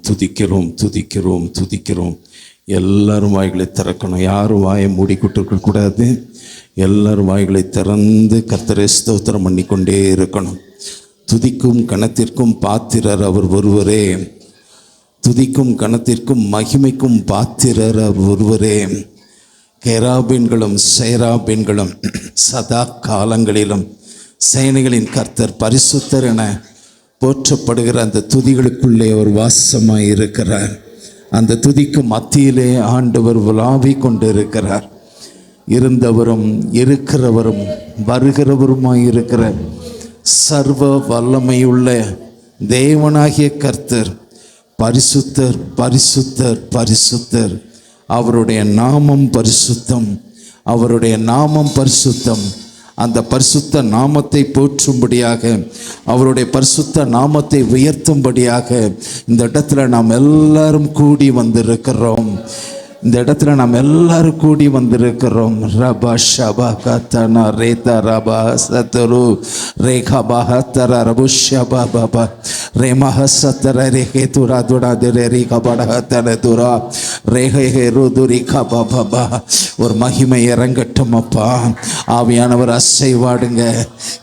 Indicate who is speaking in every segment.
Speaker 1: துதிக்கிறோம் துதிக்கிறோம் துதிக்கிறோம் துதிக்கிறோம். எல்லாரும் வாய்களை திறக்கணும். யாரும் வாயை மூடிக்கிட்டு கூடாது. எல்லாரும் வாய்களை திறந்து கர்த்தரை ஸ்தோத்திரம் பண்ணிக்கொண்டே இருக்கணும். துதிக்கும் கணத்திற்கும் பாத்திரர் அவர் ஒருவரே. துதிக்கும் கணத்திற்கும் மகிமைக்கும் பாத்திரர் அவர் ஒருவரே. கேராபீன்களும் சேராபீன்களும் சதா காலங்களிலும் சேனைகளின் கர்த்தர் பரிசுத்தர் என போற்றப்படுகிற அந்த துதிகளுக்குள்ளே அவர் வாசமாய் இருக்கிறார். அந்த துதிக்கு மத்தியிலே ஆண்டவர் உலாவி கொண்டு இருக்கிறார். இருந்தவரும் இருக்கிறவரும் வருகிறவருமாய் இருக்கிற சர்வ வல்லமையுள்ள தேவனாகிய கர்த்தர் பரிசுத்தர் பரிசுத்தர் பரிசுத்தர். அவருடைய நாமம் பரிசுத்தம், அவருடைய நாமம் பரிசுத்தம். அந்த பரிசுத்த நாமத்தை போற்றும்படியாக, அவருடைய பரிசுத்த நாமத்தை உயர்த்தும்படியாக இந்த இடத்துல நாம் எல்லாரும் கூடி வந்திருக்கிறோம். இந்த இடத்துல நாம் எல்லாரும் கூடி வந்திருக்கிறோம். ரபா ஷபா கத்தனா ரேதா ரபா சத்தரு ரேகா பாஹத்தர ரபு ஷபா பாபா ரேமஹ சத்தர ரேகே துரா துடா திரே ரேகா படஹத்தர துரா ரேகே ருதுரி கபா பாபா. ஒரு மகிமை இறங்கட்டும் அப்பா. ஆவியானவர் அசைவாடுங்க.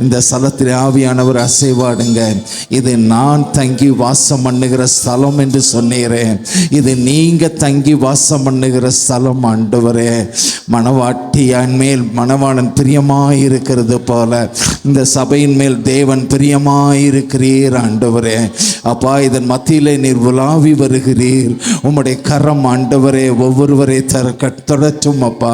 Speaker 1: இந்த ஸ்தலத்தில் ஆவியானவர் அசைவாடுங்க. இது நான் தங்கி வாசம் பண்ணுகிற ஸ்தலம் என்று சொன்னீரேன். இது நீங்க தங்கி வாசம் பண்ணுகிற ஸ்தலம் ஆண்டவரே. மணவாட்டியின் மேல் மணவாளன் பிரியமாயிருக்கிறது போல இந்த சபையின் மேல் தேவன் பிரியமாயிருக்கிறீர் ஆண்டவரே. அப்பா, இதன் மத்தியிலே நீர் உலாவி வருகிறீர். உம்முடைய கரம் ஆண்டவரே ஒவ்வொருவரை தொடற்றும் அப்பா.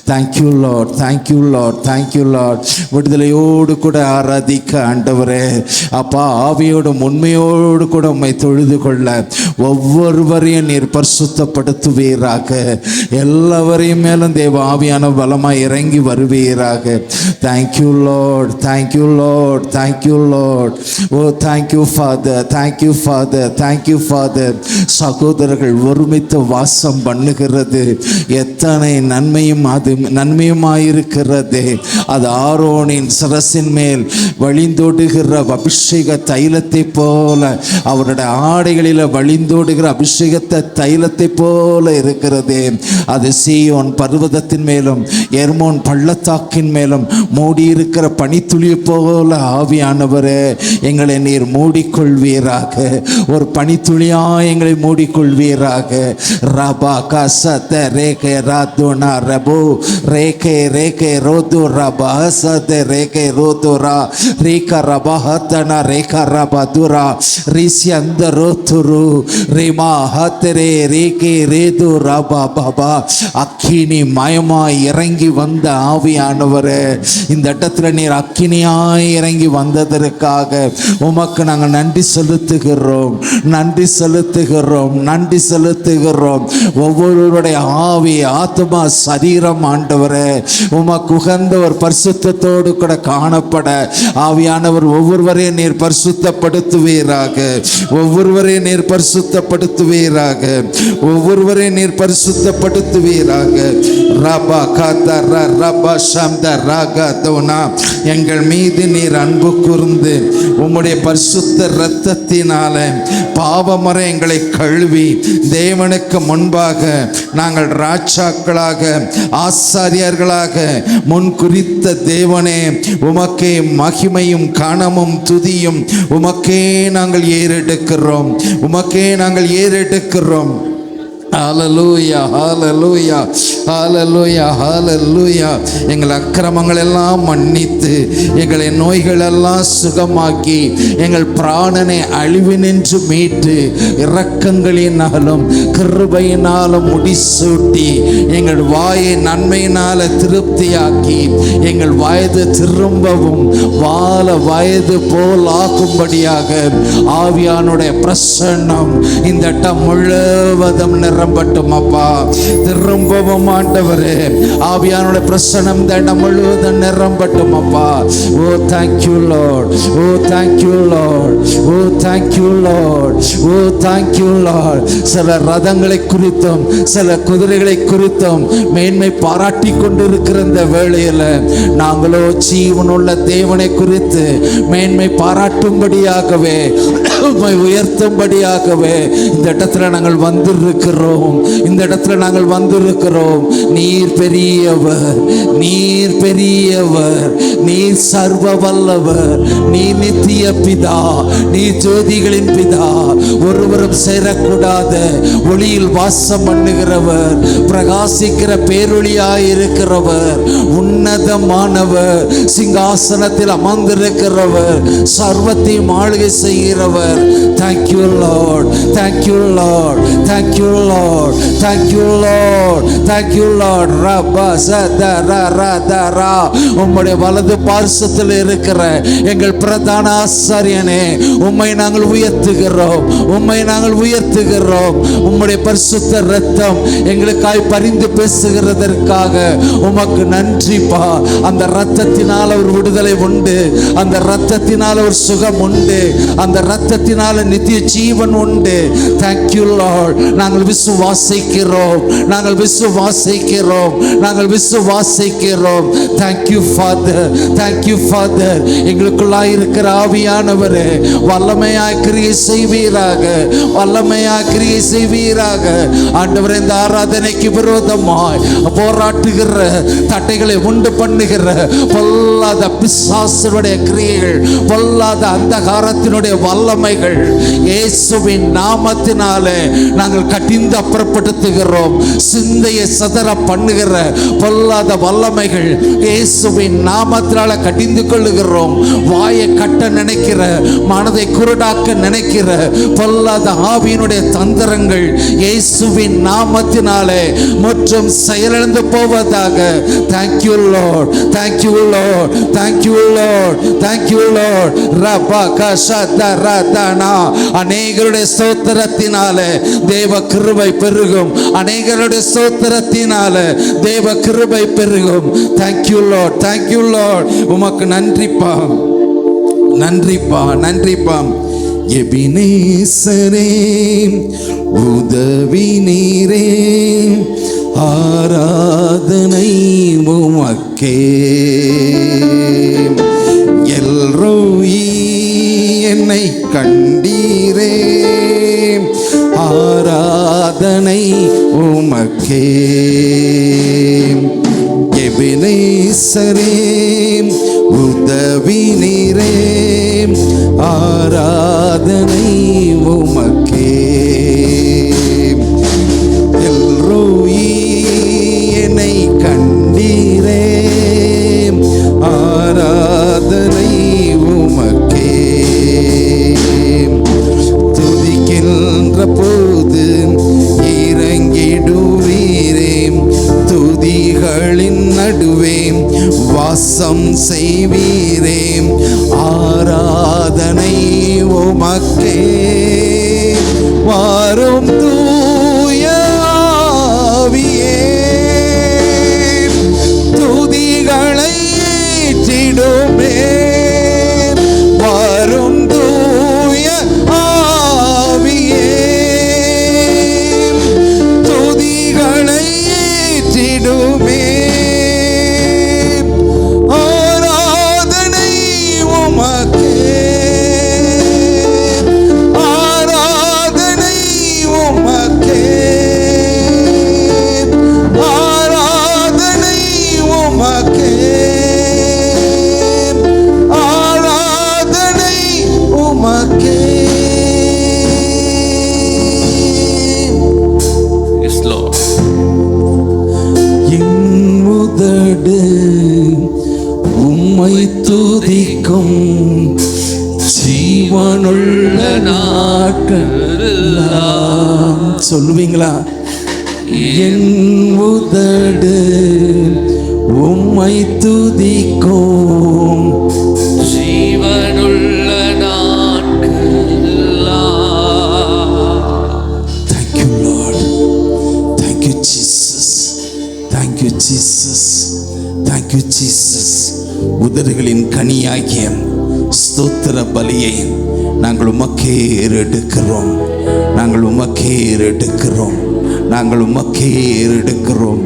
Speaker 1: Thank you Lord, thank you Lord, thank you Lord. விடுதலையோடு கூட ஆராதிக்க ஆண்டவரே அப்பா, ஆவியோடும் உண்மையோடு கூட உம்மை தொழுது கொள்ள ஒவ்வொருவரையும் நீர் பரிசுத்தப்படுத்துவீராக. எல்லாவரையும் மேலும் தேவ ஆவியான பலமாய் இறங்கி வருவீராக. Thank you Lord, thank you Lord, thank you Lord. Oh thank you Father, thank you Father, thank you Father. சகோதரர்கள் ஒருமித்து வாசம் பண்ணுகிறது எத்தனை நன்மையும் அது நன்மையுமாயிருக்கிறது. அது ஆரோனின் சிரசின் மேல் வழிந்தோடுகிற அபிஷேக தைலத்தை போல, அவருடைய ஆடைகளில் வழிந்தோடுகிற அபிஷேகத்தை தைலத்தை போல இருக்கிறது. அது சீயோன் பர்வதத்தின் மேலும் எர்மோன் பள்ளத்தாக்கின் மேலும் மூடியிருக்கிற பனித்துளி போல ஆவியானவரே எங்களை நீர் மூடிக்கொள்வீராக. ஒரு பனித்துளியா எங்களை மூடிக்கொள்வீராக. ரபா கசத ரேகே ராதுனா ரபு ரேகே ரேகே ரோது ரபா சத ரேகே ரோதுரா ரேகா ரபா ஹத்தனா ரேகா ரபா துரா ரிசி அந்த ரோதுரு ரேமா ஹத்தரே ரேகே ரேது ரபா பாபா. அக்கினி மயமாய் இறங்கி வந்த ஆவியானவரே, இந்த இடத்துல நீர் அக்கினியாய் இறங்கி வந்ததற்காக உமக்கு நாங்கள் நன்றி செலுத்துகிறோம், நன்றி செலுத்துகிறோம், நன்றி செலுத்துகிறோம். ஒவ்வொருவருடைய ஆவி ஆத்மா சரீரம் ஆண்டவரே உமக்கு உகந்த ஒரு பரிசுத்தத்தோடு கூட காணப்பட ஆவியானவர் ஒவ்வொருவரையும் நீர் பரிசுத்தப்படுத்துவீராக, ஒவ்வொருவரையும் நீர் பரிசுத்தப்படுத்துவீராக, ஒவ்வொருவரையும் நீர் பரிசுத்தப்படுத்துவீராக. ரபா கதர ரபா சம்த ரகதோனா. எங்கள் மீது நீர் அன்பு கூர்ந்து உம்முடைய பரிசுத்த இரத்தத்தினால பாவமறை எங்களை கழுவி தேவனுக்கு முன்பாக நாங்கள் ராஜாக்களாக ஆசாரியர்களாக முன் குறித்த தேவனே, உமக்கே மகிமையும் கனமும் துதியும் உமக்கே நாங்கள் ஏறெடுக்கிறோம், உமக்கே நாங்கள் ஏறெடுக்கிறோம். ஹல்லேலூயா, ஹல்லேலூயா, ஹல்லேலூயா, ஹல்லேலூயா. எங்கள் அக்கிரமங்கள் எல்லாம் மன்னித்து எங்களை நோய்கள் எல்லாம் சுகமாக்கி எங்கள் பிராணனை அழிவினின்று மீட்டு இரக்கங்களினாலும் கிருபையினாலும் முடிசூட்டி எங்கள் வாயை நன்மையினால திருப்தியாக்கி எங்கள் வயது திரும்பவும் வாழ வயது போல் ஆக்கும்படியாக ஆவியானுடைய பிரசன்னம் இந்த இடம் முழுவதும் நிரம்பட்டும் அப்பா. திரும்பவும் ஆண்டவரே ஆவியானுடைய பிரசன்னம் இந்த இடம் முழுவதும் நிரம்பட்டும் அப்பா. ஓ thank you Lord, oh thank you Lord, oh thank you Lord, oh thank you Lord. சில ரதங்களை குறித்தும் சில குதிரைகளை குறித்தும் மேன்மை பாராட்டி கொண்டிருக்கிற இந்த வேளையில் நாங்களோ ஜீவனுள்ள தேவனை குறித்து மேன்மை பாராட்டும்படியாகவே உம்மை உயர்த்தும்படியாகவே இந்த இடத்துல நாங்கள் வந்திருக்கிறோம். இந்த இடத்துல நாங்கள் வந்திருக்கிறோம். நீர் பெரியவர், நீர் பெரியவர், நீர் சர்வ வல்லவர், நீர் நித்திய பிதா, நீர் ஜோதிகளின் பிதா, ஒருவரும் சேரக்கூடாத ஒளியில் வாசம் பண்ணுகிறவர், பிரகாசிக்கிற பேரொளியாய் இருக்கிறவர், உன்னதமானவர், சிங்காசனத்தில் அமர்ந்திருக்கிறவர், சர்வத்தையும் ஆளுகை செய்கிறவர். Thank you Lord, thank you Lord, thank you Lord, thank you Lord, thank you Lord. ரபா சதரரதரா, உம்முடைய வலது பார்சத்தில் இருக்கிற எங்கள் பிரதான ஆசாரியனே, உம்மை நாங்கள் உயர்த்துகிறோம், உம்மை நாங்கள் உயர்த்துகிறோம். உம்முடைய பரிசுத்த இரத்தம் எங்களுக்காய் பரிந்து பேசுகிறதற்காக உமக்கு நன்றிப்பா. அந்த இரத்தத்தினால் ஒரு விடுதலை உண்டு, அந்த இரத்தத்தினால் ஒரு சுகம் உண்டு, அந்த இரத்தத்தினால் நித்திய ஜீவன் உண்டு. Thank you Lord. நாங்கள் விசுவாசிக்கிறோம், நாங்கள் விசுவாசிக்கிறோம், நாங்கள் விசுவாசிக்கிறோம். Thank you Father, thank you Father. எங்களுக்குள்ளாய் இருக்கிற ஆவியானவரே, வல்லமையாய் கிரியை செய்வீராக, வல்லமையாய் கிரியை செய்வீராக. ஆண்டவரே, இந்த ஆராதனைக்கு விரோதமாய் போராட்டுகிற, தட்டைகளை உண்டு பண்ணுகிற பொல்லாத பிசாசுடைய கிரியைகள், பொல்லாத அந்தகாரத்தினுடைய வல்லமைகள் இயேசுவின் நாமத்தினாலே நாங்கள் கடிந்து அப்புறப்படுத்துகிறோம். சிந்தையை சதற பண்ணுகிற பொல்லாத வல்லமைகள் இயேசுவின் நாமத்தினால கடிந்து கொள்ளுகிறோம். வாயை கட்ட நினைக்கிற, மனதை குருடாக்க நினைக்கிற பொல்லாத ஆவியினுடைய தந்திரங்கள் இயேசுவின் நாமத்தினாலே முற்றும் செயலிழந்து போவதாக. Thank you Lord, thank you Lord, thank you Lord, thank you Lord. ரபா கஷதரதனா, அநேகருடைய ஸ்தோத்திரத்தினாலே தேவ கிருபை பெருகும், அநேகருடைய ஸ்தோத்திரத்தினாலே தேவ கிருபை பெருகும். Thank you Lord, thank you Lord. உமக்கு நன்றிப்பா, நன்றிப்பா, நன்றிப்பா. எபினேசரே, உதவி நீரே, ஆராதனை உமக்கே. எல்ரோயி, என்னை கண்டீரே, ஆராதனை உமக்கே. எபினேசரே, உதவி நீரே, ஆராதனை உமக்கே. எல்ரோயி, என்னை கண்டீரே, ஆராதனை உமக்கே. துதிக்கின்ற போது இறங்கிடுவீரே, துதிகளின் நடுவே வாசம் செய்வீரே, ஆராதனை உமக்கே. வாரும் தூய ஆவியே, துதிகளை ஏற்றிடுமே. வாரும் தூய ஆவியே, துதிகளை ஏற்றிடுமே. ஆராதனை உமக்கே, ஆராதனை உமக்கே, ஆராதனை உமக்கே, ஆராதனை உமக்கே. Yes Lord. என் உதடு உம்மை துதிக்கும், ஜீவனுள்ள நாட்களெல்லாம். சொல்லுவீங்களா? என் உதடு உம்மை துதிக்கும், ஜீவனுள்ள நாட்களெல்லாம். Thank you Lord, thank you Jesus, thank you Jesus, thank you Jesus. உதடுகளின் கனியாகிய ஸ்தோத்திர பலியை நாங்கள் உமக்கே எடுக்கிறோம், நாங்கள் உமக்கே எடுக்கிறோம், நாங்கள் உமக்கே ஏறெடுக்கிறோம்.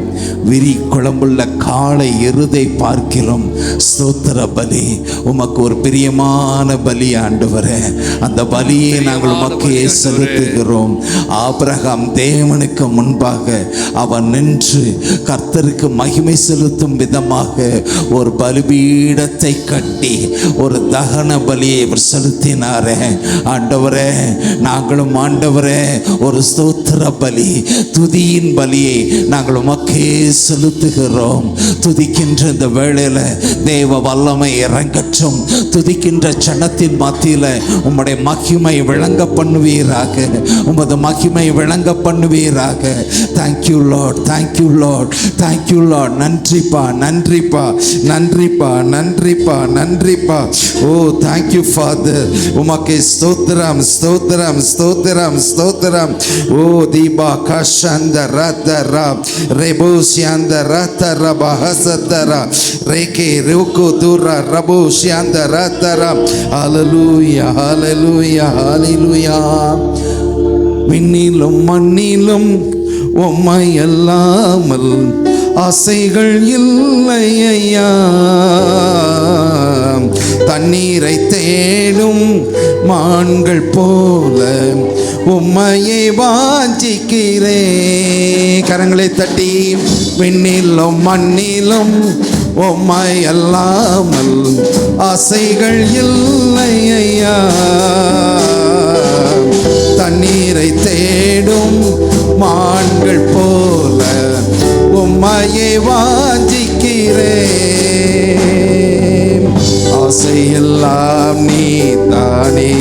Speaker 1: விரி குழம்புள்ள காளை எருதை பார்க்கிறோம். ஸ்தோத்திர பலி உமக்கு ஒரு பிரியமான பலி ஆண்டவரே. அந்த பலியை நாங்கள் உமக்கே செலுத்துகிறோம். ஆபிரகாம் தேவனுக்கு முன்பாக அவன் நின்று கர்த்தருக்கு மகிமை செலுத்தும் விதமாக ஒரு பலிபீடத்தை கட்டி ஒரு தகன பலியை அவர் செலுத்தினாரே. ஆண்டவரே, நாங்களும் ஆண்டவரே ஒரு ஸ்தோத்திர பலி, துதியின் பலியை நாங்கள் உமக்கே செலுத்துகிறோம். துதிக்கின்ற இந்த வேளையில தேவ வல்லமை இறங்கட்டும். துதிக்கின்ற சனத்தின் மத்தியில உம்முடைய மகிமை விளங்க பண்ணுவீராக, உமது மகிமை விளங்க பண்ணுவீராக. Thank you Lord, thank you Lord, thank you Lord. நன்றிப்பா, நன்றிப்பா, நன்றிப்பா, நன்றிப்பா, நன்றிப்பா. Oh thank you Father. உமக்கு ஸ்தோத்திரம், ஸ்தோத்திரம், ஸ்தோத்திரம், ஸ்தோத்திரம். ஓ தீபா கஷந்த ரத்தரா ரெபோசியந்த ரத்தர பஹசத்தரா ரேகே ரோகோ துரா ரபோசியந்த ரத்தரா. ஹல்லேலூயா, ஹல்லேலூயா, ஹல்லேலூயா. விண்ணிலும் மண்ணிலும் உம்மை அல்லாமல் ஆசைகள் இல்லை ஐயா. தண்ணீரை தேடும் மான்கள் போல உம்மையை வாஞ்சிக்கிறே. கரங்களை தட்டி விண்ணிலும் மண்ணிலும் உம்மை அல்லாமல் ஆசைகள் இல்லை ஐயா. தண்ணீரை தேடும் மான்கள் போல உம்மையை வாஞ்சிக்கிறேன். ஆசையெல்லாம் நீதானே,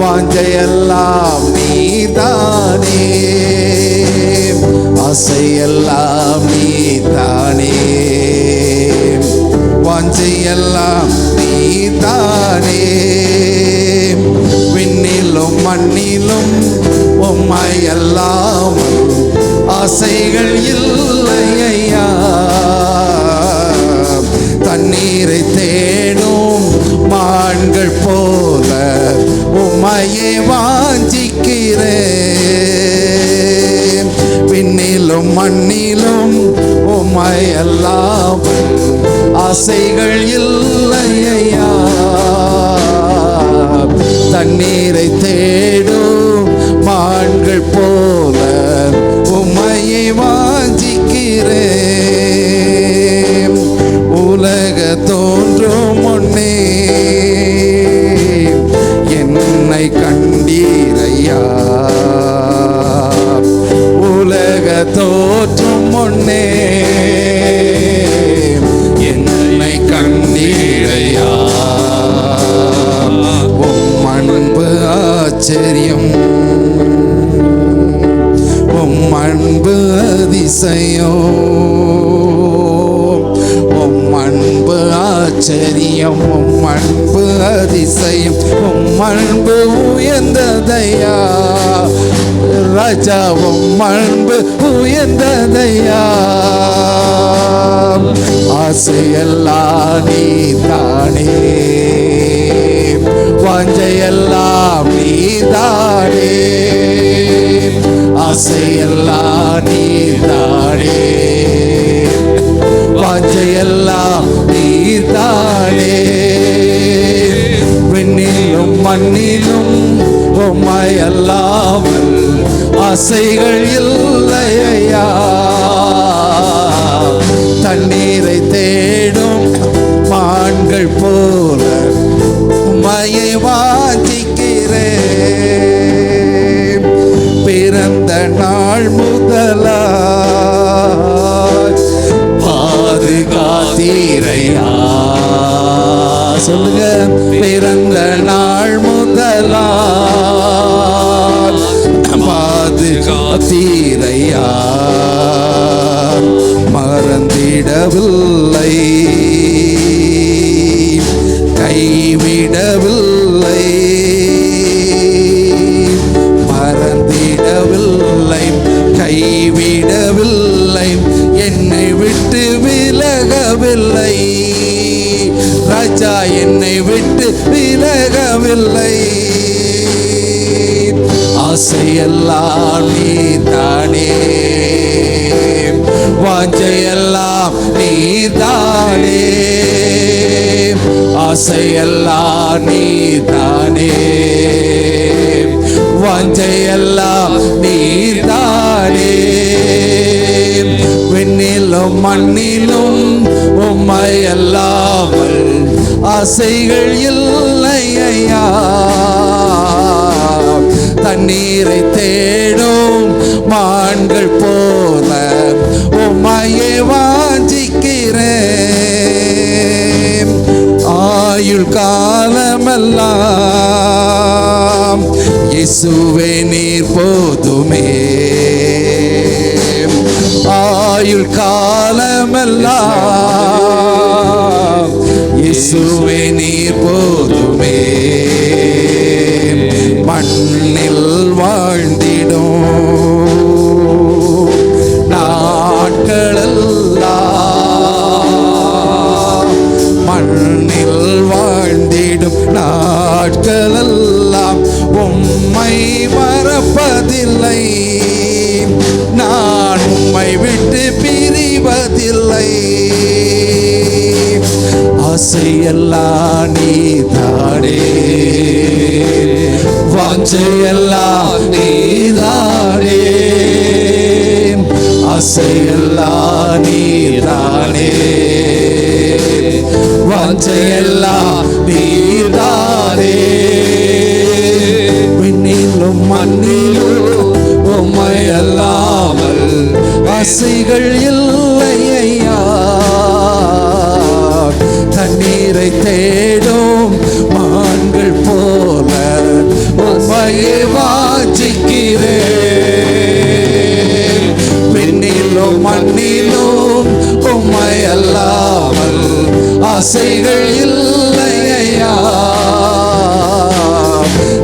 Speaker 1: வாஞ்சையெல்லாம் நீதானே. ஆசையெல்லாம் நீதானே, வாஞ்சையெல்லாம் நீதானே. விண்ணிலும் மண்ணிலும் உம்மை அல்லாமல் ஆசைகள் இல்லை ஐயா. தண்ணீரை தேடும் மான்கள் போல உம்மையே வாஞ்சிக்கிறேன். விண்ணிலும் மண்ணிலும் உம்மை அல்லாமல் ஆசைகள் இல்லை ஐயா. தண்ணீரை தேடும் மான்கள் போல உம்மையை வாஞ்சிக்கிறேன். உலக தோன்றும் முன்னே என்னை கண்டீரையா. உலக தோற்றும் முன்னே என்னை கண்டீரையா. உம் அன்பு ஆச்சரியம், உம் அன்பு அதிசயம். உம் அன்பு ஆச்சரியம், உம் அன்பு அதிசயம். உம் அன்பு உயர்ந்ததையா ராஜா. உம் அன்பு உயர்ந்ததையா. ஆசையெல்லாம் நீதானே, வாஞ்சையெல்லாம் நீதானே. ஆசையெல்லாம் நீதானே, வாஞ்சையெல்லாம் நீதானே. விண்ணிலும் மண்ணிலும் உம்மை அல்லாமல் ஆசைகள் இல்லை ஐயா. தண்ணீரை தேடும் மான்கள் போல உம்மையை வாஞ்சிக்கிறேன். பிறந்த நாள் முதலாய் பாதுகாத்தீரையா. சொல்லுங்க. பிறந்த நாள் முதலாய் பாதுகாத்தீரையா. மறந்திடவில்லை, கைவிடவில்லை, மறந்திடவில்லை, கைவிடவில்லை, என்னை விட்டு விலகவில்லை ராஜா. என்னை விட்டு விலகவில்லை. ஆசையெல்லாம் நீதானே, வாஞ்சையெல்லாம் நீதானே, ஆசையெல்லாம் நீதானே, வாஞ்சையெல்லாம் நீதானே. விண்ணிலும் மண்ணிலும் உம்மை அல்லாமல் ஆசைகள் இல்லை ஐயா. தண்ணீரை தேடும் மான்கள் போல உம்மையே வாஞ்சிக்கிறேன். ஆயுள் காலமெல்லாம் இயேசுவே நீர் போதுமே, ஆயுள் காலமெல்லாம் இயேசுவே நீர் போதுமே. மண்ணில் வாழ்ந்திடும் நாட்களெல்லாம், மண்ணில் வாழ்ந்திடும் நாட்களெல்லாம் உம்மை மறப்பதில்லை, நான் உம்மை விட்டு பிரிவதில்லை. ஆசையெல்லாம் நீதானே, வாஞ்சையெல்லாம் நீதானே, ஆசையெல்லாம் நீதானே, வாஞ்சையெல்லாம் நீதானே. விண்ணிலும் மண்ணிலும் உம்மை அல்லாமல் ஆசைகள் இல்லை ஐயா. தண்ணீரை தேடும் மான்கள் போல உம்மையே வாஞ்சிக்கிறேன். விண்ணிலும் மண்ணிலும் உம்மை அல்லாமல் ஆசைகள் இல்லை ஐயா.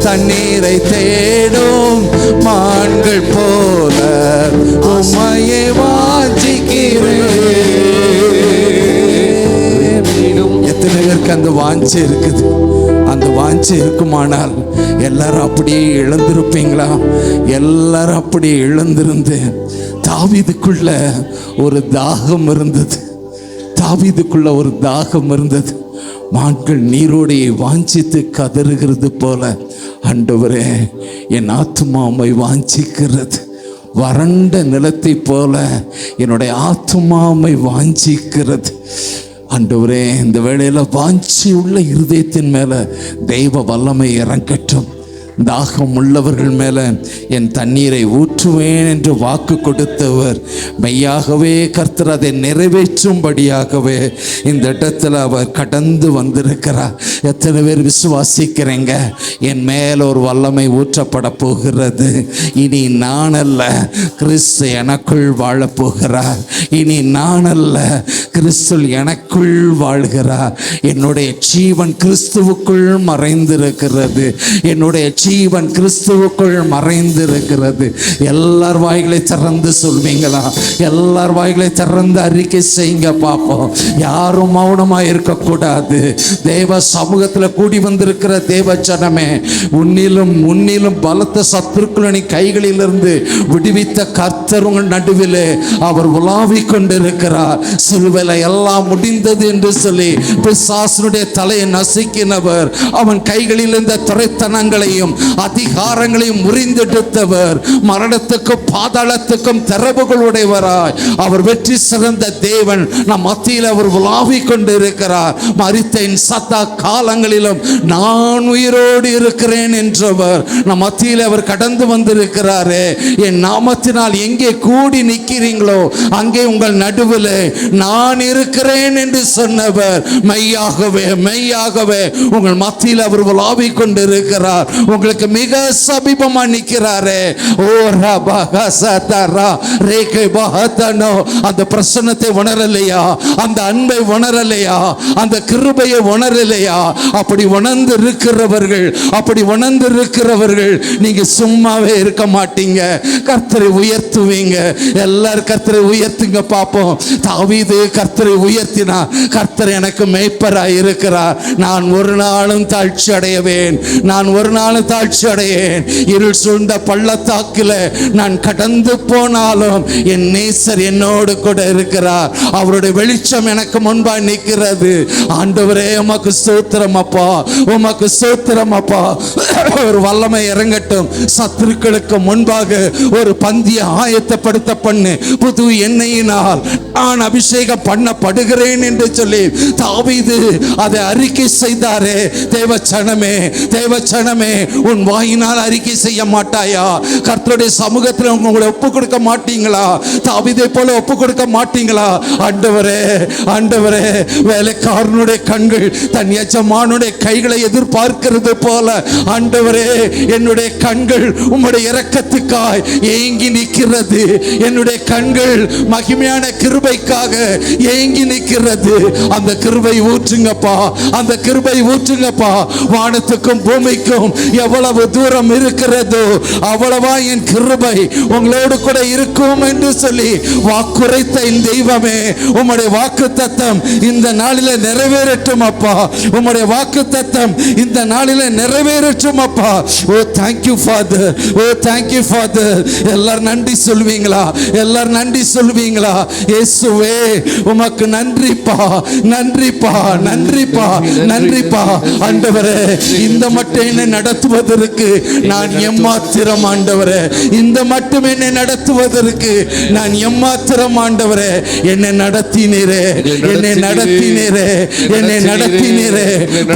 Speaker 1: தண்ணீரை தேடும் மான்கள் போல உம்மையே வாஞ்சிக்கிறேன். எத்தனை பேருக்கு அந்த வாஞ்சை இருக்குது? அந்த வாஞ்சை இருக்குமானால் எல்லாரும் அப்படியே இழந்திருப்பீங்களா? எல்லாரும் அப்படியே இழந்திருந்து, தாவீதுக்குள்ள ஒரு தாகம் இருந்தது, தாவீதுக்குள்ள ஒரு தாகம் இருந்தது. மான்கள் நீரோடையை வாஞ்சித்து கதறுகிறது போல, ஆண்டவரே என் ஆத்துமா உம்மை வாஞ்சிக்கிறது. வறண்ட நிலத்தை போல என்னுடைய ஆத்துமா உம்மை வாஞ்சிக்கிறது. ஆண்டவரே, இந்த வேளையில வாஞ்சி உள்ள இருதயத்தின் மேல தெய்வ வல்லமை இறங்கட்டும். தாகம் உள்ளவர்கள் மேல என் தண்ணீரை ஊற்றுவேன் என்று வாக்கு கொடுத்தவர் மெய்யாகவே கர்த்தர் அதை நிறைவேற்றும்படியாகவே இந்த இடத்துல அவர் கடந்து வந்திருக்கிறார். எத்தனை பேர் விசுவாசிக்கிறீங்க? என் மேல ஒரு வல்லமை ஊற்றப்பட போகிறது. இனி நான் அல்ல, கிறிஸ்து எனக்குள் வாழப் போகிறார். இனி நான் அல்ல, கிறிஸ்து எனக்குள் வாழ்கிறார். என்னுடைய ஜீவன் கிறிஸ்துவுக்குள் மறைந்திருக்கிறது. என்னுடைய ஜீவன் கிறிஸ்துவுக்குள் மறைந்திருக்கிறது. எல்லார் வாய்களை திறந்து சொல்வீங்களா? எல்லார் வாய்களை திறந்து அறிக்கை செய்யுங்க பார்ப்போம். யாரும் மௌனமா இருக்கக்கூடாது. தேவ சமூகத்தில் கூடி வந்திருக்கிற தேவ ஜனமே, உன்னிலும் பலத்த சத்துருக்களின் கைகளிலிருந்து விடுவித்த கர்த்தர் உங்கள் நடுவிலே அவர் உலாவிக் கொண்டிருக்கிறார். சிலுவையில் எல்லாம் முடிந்தது என்று சொல்லி பிசாசனுடைய தலையை நசுக்கினவர், அவன் கைகளில் இருந்த துரைத்தனங்களையும் அதிகாரங்களையும் முறிந்தெடுத்தவர், மரணத்துக்கும் பாதாளத்துக்கும் திறவுகள் உடையவராய் அவர் வெற்றி சிறந்த தேவன் நம் மத்தியில் அவர் உலாவிக் கொண்டிருக்கிறார். மரித்த சதா காலங்களிலும் நான் உயிரோடு இருக்கிறேன் என்றவர் நம் மத்தியில் அவர் கடந்து வந்திருக்கிறாரே. என் நாமத்தினால் எங்கே கூடி நிற்கிறீங்களோ அங்கே உங்கள் நடுவில் நான் இருக்கிறேன் என்று சொன்னவர் மெய்யாகவே உங்கள் மத்தியில் அவர் உலாவிக் கொண்டிருக்கிறார். உங்களுக்கு மிக சமீபமா நிற்கிறாரே. ஓ ரபா சதரா ரேகே பஹதனோ, அந்த பிரசன்னத்தை உணர உணரலையா? அந்த அன்பை உணரலையா? அந்த கிருபையை உணரலையா? அப்படி உணர்ந்து இருக்கிறவர்கள் நீங்க சும்மாவே இருக்க மாட்டீங்க. கர்த்தரை உயர்த்துவீங்க. எல்லாரும் கர்த்தரை உயர்த்துங்க பாப்போம். தாவீது கர்த்தரை உயர்த்தினா, கர்த்தர் எனக்கு மேய்ப்பராய் இருக்கிறார், நான் ஒரு நாளும் தாழ்ச்சி அடையவேன், நான் ஒரு நாளும் தாழ்ச்சி அடையேன். இருள் சூழ்ந்த பள்ளத்தாக்கில் நான் கடந்து போனாலும் என் நேசர் என்னோடு கூட இருக்கிறார். அவருடைய வெளிச்சம் எனக்கு முன்பாக நிற்கிறது. ஆண்டவரே உமக்கு ஸ்தோத்திரம் அப்பா, உமக்கு ஸ்தோத்திரம் அப்பா. ஒரு வல்லமை இறங்கட்டும். சத்துருக்களுக்கு முன்பாக ஒரு பந்தியை ஆயத்தப்படுத்த பண்ணு. புது எண்ணெயினால் நான் அபிஷேகம் பண்ணப்படுகிறேன் என்று சொல்லி தாவீது அதை அறிக்கை செய்தாரே. தேவச்சனமே, தேவச்சனமே, உன் வாயினால் அறிக்கை செய்ய மாட்டாயா? கர்த்தருடைய சமூகத்தில் உங்களை ஒப்பு கொடுக்க மாட்டீங்களா? தாவீதை போல ஒப்பு கொடுக்க மாட்டீங்களா? ஆண்டவரே, ஆண்டவரே, வேலைக்காரனுடைய கண்கள் தன் எஜமானுடைய கைகளை எதிர்பார்க்கிறது போல ஆண்டவரே, என்னுடைய கண்கள் உம்முடைய இரக்கத்துக்காய் ஏங்கி நிற்கிறது. என்னுடைய கண்கள் மகிமையான கிருபைக்காக ஏங்கி நிற்கிறது. அந்த கிருபை ஊற்றுங்கப்பா, அந்த கிருபை ஊற்றுங்கப்பா. வானத்துக்கும் பூமிக்கும் எவ்வளவு தூரம் இருக்கிறதோ அவ்வளவா என் கிருபை உங்களோடு கூட இருக்கும் என்று சொல்லி வாக்குரைத்த என் தெய்வமே, உம்முடைய வாக்குத்தத்தம் இந்த நாளிலே நிறைவேறட்டும் அப்பா. உம்முடைய வாக்குத்தத்தம் இந்த நாளிலே நிறைவேறட்டும் அப்பா. ஓ thank you father, O thank you father. எல்லாரும் நன்றி சொல்வீங்களா? எல்லாரும் நன்றி சொல்வீங்களா? இயேசுவே உமக்கு நன்றிப்பா, நன்றிப்பா, நன்றிப்பா, நன்றிப்பா. ஆண்டவரே, இந்த மட்டும் என்னை நடத்துவதற்கு நான் எம்மாத்திரம் ஆண்டவரே, இந்த மட்டும் என்னை நடத்துவதற்கு நான் எம்மாத்திரம் ஆண்டவரே. என்னை நடத்தினீரே, என்னை நடத்தினீரே, என்னை நடத்தினீரே.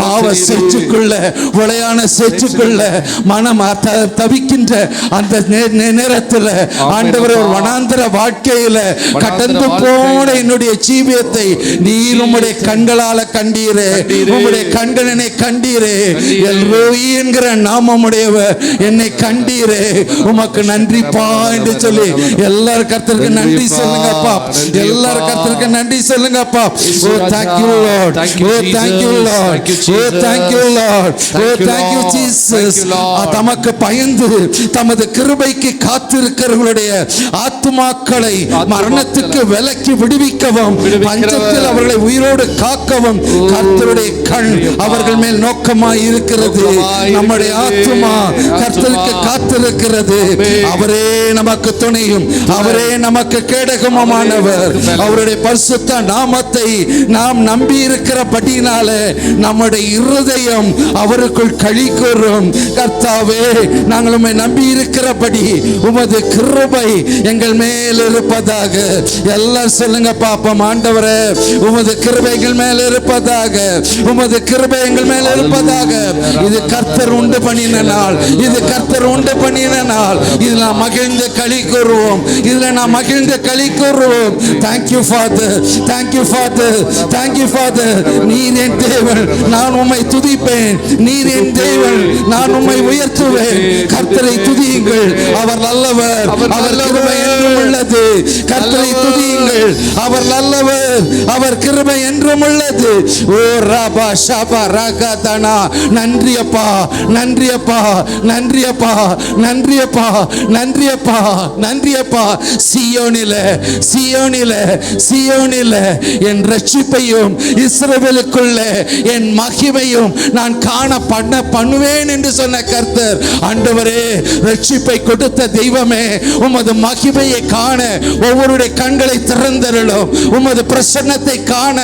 Speaker 1: பாவ சேற்றுக்குள்ள, விளையான சேற்றுக்குள்ள மனம் தவிக்கின்ற அந்த நேரத்தில் ஆண்டவரே, ஒரு வனாந்தர வாழ்க்கையில கடந்து போன என்னுடைய ஜீவியத்தை நீர் உம்முடைய கண்களால கண்டீரே, உம்முடைய கண்களினை கண்டீரே. எல்ரோயி என்கிற நாமமுடையவர் என்னை கண்டீரே. உமக்கு நன்றிப்பா என்று சொல்லி எல்லாரும் கர்த்தருக்கு நன்றி சொல்லுங்கப்பா. எல்லாரும் கர்த்தருக்கு நன்றி சொல்லுங்கப்பா. ஓ thank you Lord, O thank you Lord, O thank you Lord, O thank you Jesus. தமக்கு பயந்து தமது கிருபைக்கு காத்திருக்கிறவர்களுடைய ஆத்துமாக்களை மரணத்துக்கு விலக்கி விடுவிக்கவும், பஞ்சத்தில் அவர்களை உயிரோடு காக்கவும் கர்த்தருடைய கண் அவர்கள் மேல் நோக்கமாய் இருக்கிறது. நம்முடைய ஆத்துமா கர்த்தருக்கு காத்திருக்கிறது. அவரே நமக்கு துணையும், அவரே நமக்கு கேடகமானவர். அவருடைய பரிசுத்த நாமத்தை நாம் நம்பி இருக்கிறபடினாலே நம்முடைய இருதயம் அவருக்குள் களி கூறும். கர்த்தாவே, நாங்கள் உம்மை நம்பி இருக்கிறபடி உமது கிருபை எங்கள் மேல் இருப்பதாக. எல்லாம் சொல்லுங்க பாப்போம். ஆண்டவரே, உமது கிருபை எங்கள் மேல் இருப்பதாக, உமது கிருபை எங்கள் மேல் இருப்பதாக. இது கர்த்தர் உண்டு பண்ணின நாள், இது கர்த்தர் உண்டு பண்ணின நாள். இதில் நாம் மகிழ்ந்து களி கூறுவோம், இதில் நாம் மகிழ்ந்து களி கூறுவோம். Thank you Father, thank you Father, thank you father. நீர் என் தேவன், நான் உம்மை துதிப்பேன். நீர் என் தேவன், நான் உம்மை உயர்த்துவேன். கர்த்தரை துதியுங்கள், அவர் நல்லவர், அவர் கிருபை என்றும் உள்ளது. கர்த்தரை துதியுங்கள், அவர் நல்லவர், அவர் கிருபை என்றும் உள்ளது. ஓ ராபா ஷாபா ராகாதானா. நன்றி அப்பா, நன்றி அப்பா, நன்றி அப்பா, நன்றி அப்பா, நன்றி அப்பா, நன்றி அப்பா. சீயோனில, சீயோனில, சீயோனில என் ரட்சிப்பையும் இஸ்ரவேலுக்குள்ள என் மகிமையும் நான் காண பண்ணுவேன் என்று சொன்ன கர்த்தர். ஆண்டவரே, ரட்சிப்பை கொடுத்த தெய்வமே, உமது மகிமையை காண ஒவ்வொருடைய கண்களை திறந்தருளும். உமது பிரசன்னத்தை காண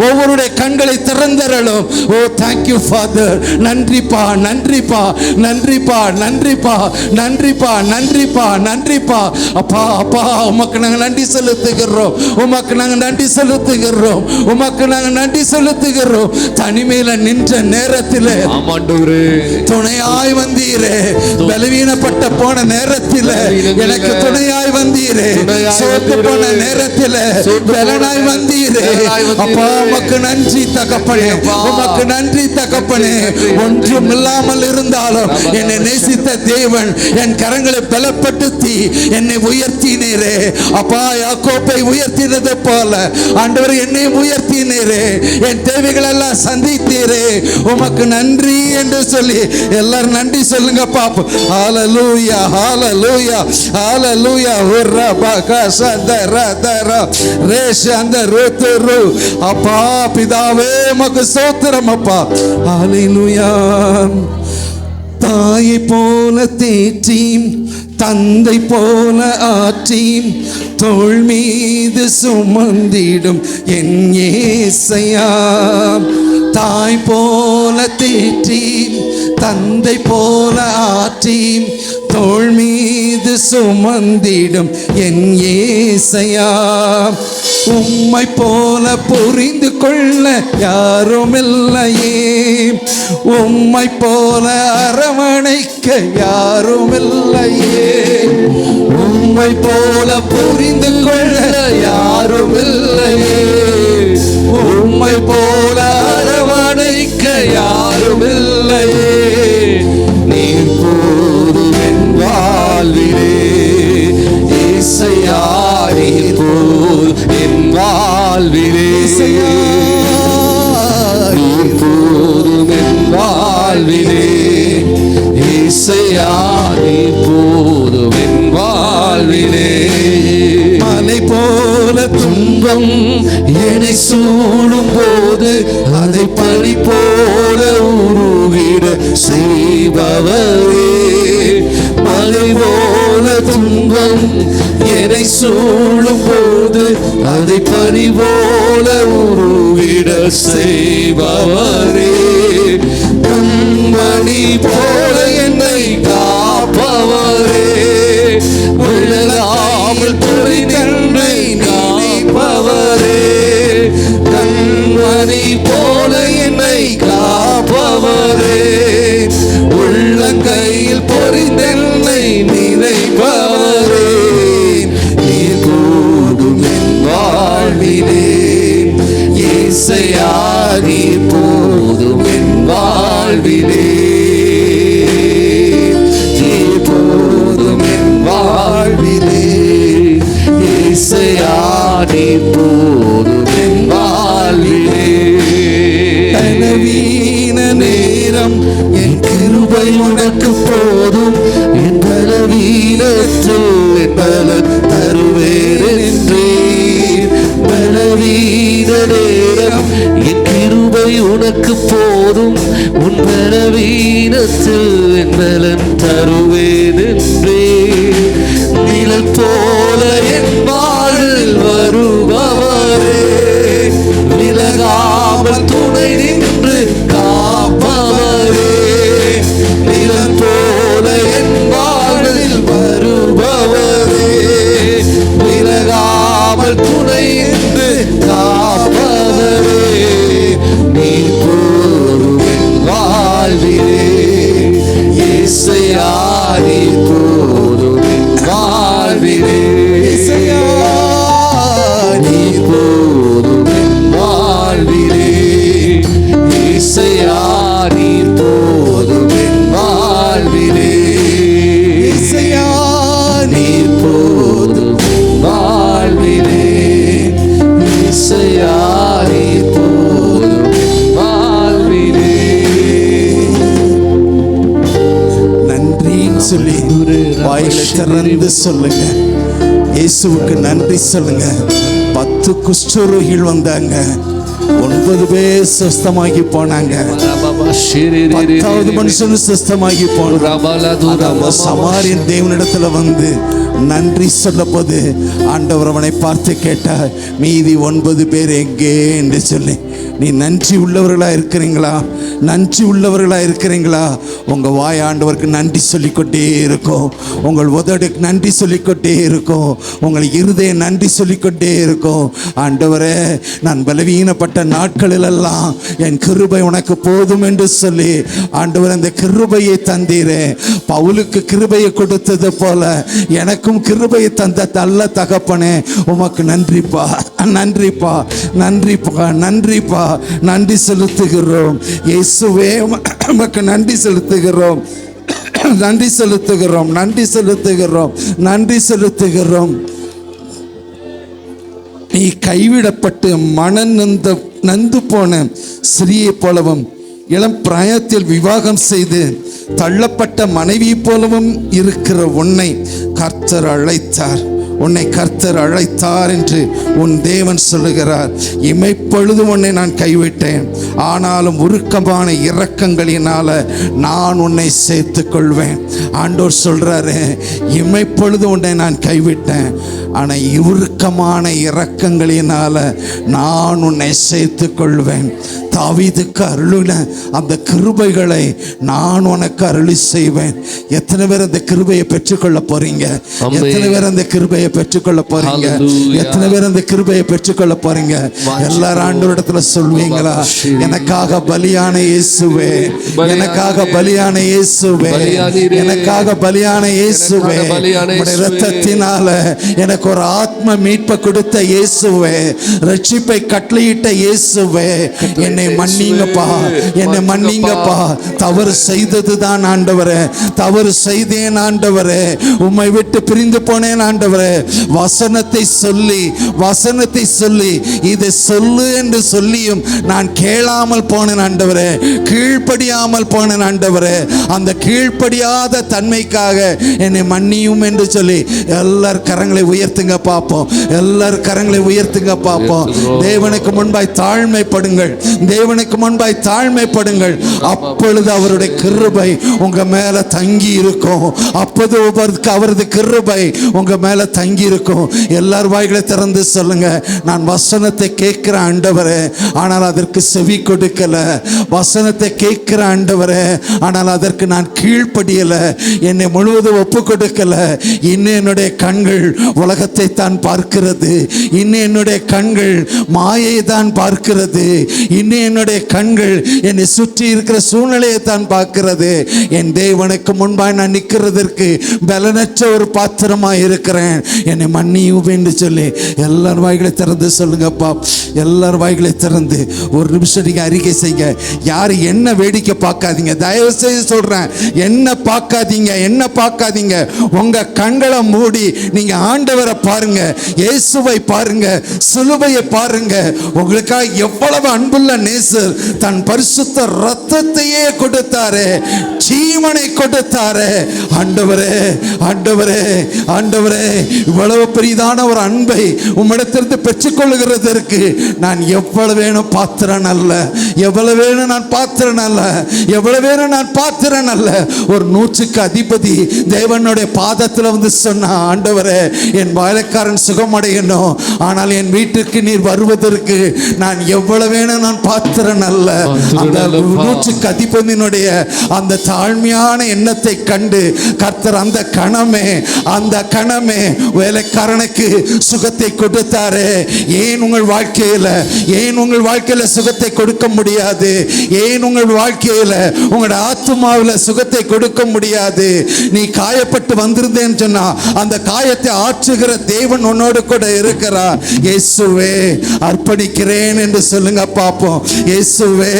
Speaker 1: ஒவ்வொருடைய கண்களை திறந்தருளும். ஓ தேங்க்யூ ஃபாதர். நன்றிப்பா, நன்றிப்பா, நன்றிப்பா, நன்றிப்பா, நன்றிப்பா, நன்றிப்பா, நன்றிப்பா. அப்பா, அப்பா, உமக்கு நாங்கள் நன்றி செலுத்துகிறோம், உமக்கு நாங்கள் நன்றி செலுத்துகிறோம், உமக்கு நாங்கள் நன்றி செலுத்துகிறோம். தனிமையில நின்ற நேரத்தில் துணையாய் வந்தீரே. பலவீனப்பட்ட போன நேரத்தில் எனக்கு துணையாய் வந்தீரே. சோர்ந்து போன நேரத்தில் இடத்துல பலனாய் வந்தீரே அப்பா. உமக்கு நன்றி தகப்பனே, உமக்கு நன்றி தகப்பனே. ஒன்றும் இல்லாமல் இருந்தாலும் என்னை நேசித்த தேவன் என் கரங்களை பலப்படுத்தி என்னை உயர்த்தினீரே அப்பா. யாக்கோபை உயர்த்தினது போல ஆண்டவர் என்னை உயர்த்தினீரே, என் தேவைகள் எல்லாம் சந்தித்தீரே. உமக்கு நன்றி என்று சொல்லி எல்லாரும் நன்றி சொல்லுங்க பாப்போம். ஹalleluya ஹalleluya ஹalleluya. ரபக சதரதர ரேஷந்தருதுரு. அப்பா பிதாவே உமக்கு ஸ்தோத்திரம் அப்பா. ஹalleluya. தாயை போல தேற்றி தந்தை போல ஆற்றி தோள் மீது சுமந்திடும் என் இயேசையா. தாய் போல தேற்றி தந்தை போல ஆற்றி தோள் மீது சுமந்திடும் என் இயேசையா. உம்மை போல புரிந்து கொள்ள யாரும் இல்லையே, உம்மை போல அரவணைக்க யாரும் இல்லையே, உம்மை போல புரிந்து கொள்ள யாரும் இல்லையே, உம்மை போல அரவணைக்க யாரும் இல்லையே. நீர் போதும் என் வாழ்விலே இசையா, நீர் போதும் என் வாழ்விலே நீர் போதும் என் வாழ்விலே இசையா, நீர் போதும் என் வாழ்விலே. மலை போல துன்பம் என்னை சூழும் போது அதை பனி போல உருகிட செய்பவரே. மலை போல துன்பம் என்னை சூழும் போது அதை பனி போல உருகிட செய்பவரே. கண்மணி போல என்னை காப்பவரே, விழலாமல் துணிதன்னை நினைப்பவரே. கண்மணி போல என்னை காப்பவரே, உள்ளங்கையில் பொறிந்தென்னை நினைப்பவரே. நீர் போதும் என் வாழ்விலே இசையா, நீர் போதும் என் வாழ்விலே நீர் போதும் என் வாழ்விலே இசையா, நீர் போதும் என் வாழ்விலே. பலவீன நேரம் என் கிருபை உனக்கு போதும், என் பலவீனத்தில் என் பலன் தருவேன் என்றீர். பலவீன நேரம் என் கிருபை உனக்கு போதும், உன் பலவீனத்தில் என் பலன் தருவேன் என்றீர். நிழல் போல என் வாழ்வில் வருபவரே, விலகாமல் துணை நின்று காப்பவரே. நிழல் போல என் வாழ்வில் வருபவரே, விலகாமல் துணை நின்று காப்பவரே. நீர் போதும் என் வாழ்விலே இசையா, நீர் போதும் என் வாழ்விலே இசையா, நீர் போதும் என் வாழ்விலே இசையா, நீர் போதும் என் வாழ்விலே இசையா, நீர் போதும் என் வாழ்விலே இசையா, நீர் போதும் என் வாழ்விலே. நன்றின்னு சொல்லி வாயில திறந்து சொல்லுங்க. இயேசுவுக்கு நன்றி சொல்லுங்க. 10 குஷ்டரோகிகள் வந்தாங்க, 9 பேர் சுஸ்தமாகி போனாங்க. 10வது மனுஷனும் சுஸ்தமாகி போனாங்க. சமாரியன் தேவனிடத்துல வந்து நன்றி சொல்ல போது ஆண்டவர் அவனை பார்த்து கேட்டார், மீதி 9 பேர் எங்கே என்று சொல்லி. நீ நன்றி உள்ளவர்களா இருக்கிறீங்களா? நன்றி உள்ளவர்களா இருக்கிறீங்களா? உங்க வாய் ஆண்டவருக்கு நன்றி சொல்லிக்கொண்டே இருக்கும், உங்கள் உதடுக்கு நன்றி சொல்லிக்கொண்டே இருக்கும், உங்கள் இருதயம் நன்றி சொல்லிக்கொண்டே இருக்கும். ஆண்டவரே, நான் பலவீனப்பட்ட நாட்களிலெல்லாம் என் கிருபை உனக்கு போதும் என்று சொல்லி ஆண்டவர் அந்த கிருபையை தந்தீரே. பவுலுக்கு கிருபையை கொடுத்தது போல எனக்கும் கிருபையை தந்த நல்ல தகப்பனே உமக்கு நன்றிப்பா, நன்றிப்பா, நன்றிப்பா, நன்றிப்பா. நன்றி செலுத்துகிறோம் இயேசுவே, உமக்கு நன்றி செலுத்துகிறோம், நன்றி செலுத்துகிறோம், நன்றி செலுத்துகிறோம், நன்றி செலுத்துகிறோம். நீ கைவிடப்பட்டு நந்து போன ஸ்திரீயை போலவும் இளம் பிராயத்தில் விவாகம் செய்து தள்ளப்பட்ட மனைவி போலவும் இருக்கிற உன்னை கர்த்தர் அழைத்தார், உன்னை கர்த்தர் அழைத்தார் என்று உன் தேவன் சொல்லுகிறார். இமைப்பொழுது உன்னை நான் கைவிட்டேன், ஆனாலும் உருக்கமான இரக்கங்களினால நான் உன்னை சேர்த்து கொள்வேன். ஆண்டோர் சொல்றாரு, இமைப்பொழுது உன்னை நான் கைவிட்டேன், ஆனால் உருக்கமான இரக்கங்களினால நான் உன்னை சேர்த்து கொள்வேன். தாவீதுக்கு அருளின அந்த கிருபைகளை நான் உனக்கு அருளி செய்வேன். எத்தனை பேர் அந்த கிருபையை பெற்றுக்கொள்ள போறீங்க? எத்தனை பேர் அந்த கிருபையை பெற்றுக்கொள்ள போறீங்க? எத்தனை பேர் அந்த கிருபையை பெற்றுக்கொள்ள போறீங்க? எல்லாரும் ஆண்டவரிடத்துல சொல்வீங்களா, எனக்காக பலியான இயேசுவே, எனக்காக பலியான இயேசுவே, எனக்காக பலியான இயேசுவே, உம்முடைய இரத்தத்தினால எனக்கு ஒரு ஆத்ம மீட்பை கொடுத்த இயேசுவே, ரட்சிப்பை கட்டளையிட்ட இயேசுவே, என்னை மன்னிங்கப்பா, என்னை மன்னிங்கப்பா. தவறு செய்ததுதான் ஆண்டவரே, தவறு செய்தேன் ஆண்டவரே, உம்மை விட்டு பிரிந்து போனேன் ஆண்டவரே. வசனத்தை சொல்லி இதை சொல்லு என்று சொல்லியும் நான் கேளாமல் போனேன் ஆண்டவரே, கீழ்ப்படியாமல் போனேன் ஆண்டவரே. அந்த கீழ்ப்படியாத தன்மைக்காக என்னை மன்னியும் என்று சொல்லி எல்லார் கரங்களை உயர்த்துங்க பார்ப்போம், எல்லார் கரங்களை உயர்த்துங்க பார்ப்போம். தேவனுக்கு முன்பாய் தாழ்மைப்படுங்கள், தேவனுக்கு முன்பாய் தாழ்மைப்படுங்கள். அப்பொழுது அவருடைய கிருபை உங்க மேல தங்கி இருக்கும், அப்போது அவரது கிருபை உங்க மேல தங்கி இருக்கும். எல்லார் வாய்களை திறந்து சொல்லுங்க, நான் வசனத்தை கேட்கிற ஆண்டவரே, ஆனால் அதற்கு செவி கொடுக்கல. வசனத்தை கேட்கிற ஆண்டவரே, ஆனால் அதற்கு நான் கீழ்ப்படியல, என்னை முழுவதும் ஒப்பு கொடுக்கல. இன்னும் என்னுடைய கண்கள் உலகத்தை தான் பார்க்கிறது, இன்னும் என்னுடைய கண்கள் மாயை தான் பார்க்கிறது, இன்னும் என்னுடைய கண்கள் என்னை சுற்றி இருக்கிற சூழ்நிலையை தான் பார்க்கிறது. என் தேவனுக்கு முன்பாக நான் நிற்கிறதற்கு பலனற்ற ஒரு பாத்திரமாக இருக்கிறேன், என்னை மன்னியும் என்று சொல்லி எல்லார் வாய்களை திறந்து சொல்லுங்கப்பா. எல்லார் வாய்களை திறந்து ஒரு நிமிஷம் நீங்க அறிக்கை செய்ய. யாரு என்ன வேடிக்கை பார்க்காதீங்க, தயவு செய்து சொல்றேன், என்ன பார்க்காதீங்க, என்ன பார்க்காதீங்க. உங்க கண்களை மூடி நீங்க ஆண்டவரை பாருங்க, இயேசுவை பாருங்க, சிலுவையை பாருங்க. உங்களுக்காக எவ்வளவு அன்புள்ள நேசர் தன் பரிசுத்த ரத்தத்தையே கொடுத்தாரே, ஜீவனை கொடுத்தாரே. ஆண்டவரே, ஆண்டவரே, ஆண்டவரே, இவ்வளவு பெரிதான ஒரு அன்பை உம்மிடத்திலிருந்து பெற்றுக்கொள்ளுகிறதற்கு நான் எவ்வளவு வேணும் பாத்திரன் அல்ல, எவ்வளவு வேணும் நான் பாத்திரன் அல்ல, எவ்வளவு வேணும் நான் பாத்திரன் அல்ல. ஒரு 100க்கு அதிபதி தேவனுடைய பாதத்தில் வந்து சொன்ன, ஆண்டவரே என் வேலைக்காரன் சுகமடையணும், ஆனால் என் வீட்டுக்கு நீர் வருவதற்கு நான் எவ்வளவு வேணும் நான் பாத்திரன் அல்ல. அந்த 100க்கு அதிபதியினுடைய அந்த தாழ்மையான எண்ணத்தை கண்டு கர்த்தர் அந்த கணமே வேலைக்காரனுக்கு சுகத்தை கொடுத்தாரே. ஏன் உங்கள் வாழ்க்கையில சுகத்தை கொடுக்க முடியாது? ஏன் உங்கள் வாழ்க்கையில உங்களுடைய ஆத்துமாவில் சுகத்தை கொடுக்க முடியாது? நீ காயப்பட்டு வந்திருந்தேன்னு சொன்னா அந்த காயத்தை ஆற்றுகிற தேவன் உன்னோடு கூட இருக்கிறார். இயேசுவே அர்ப்பணிக்கிறேன் என்று சொல்லுங்க பாப்போம். இயேசுவே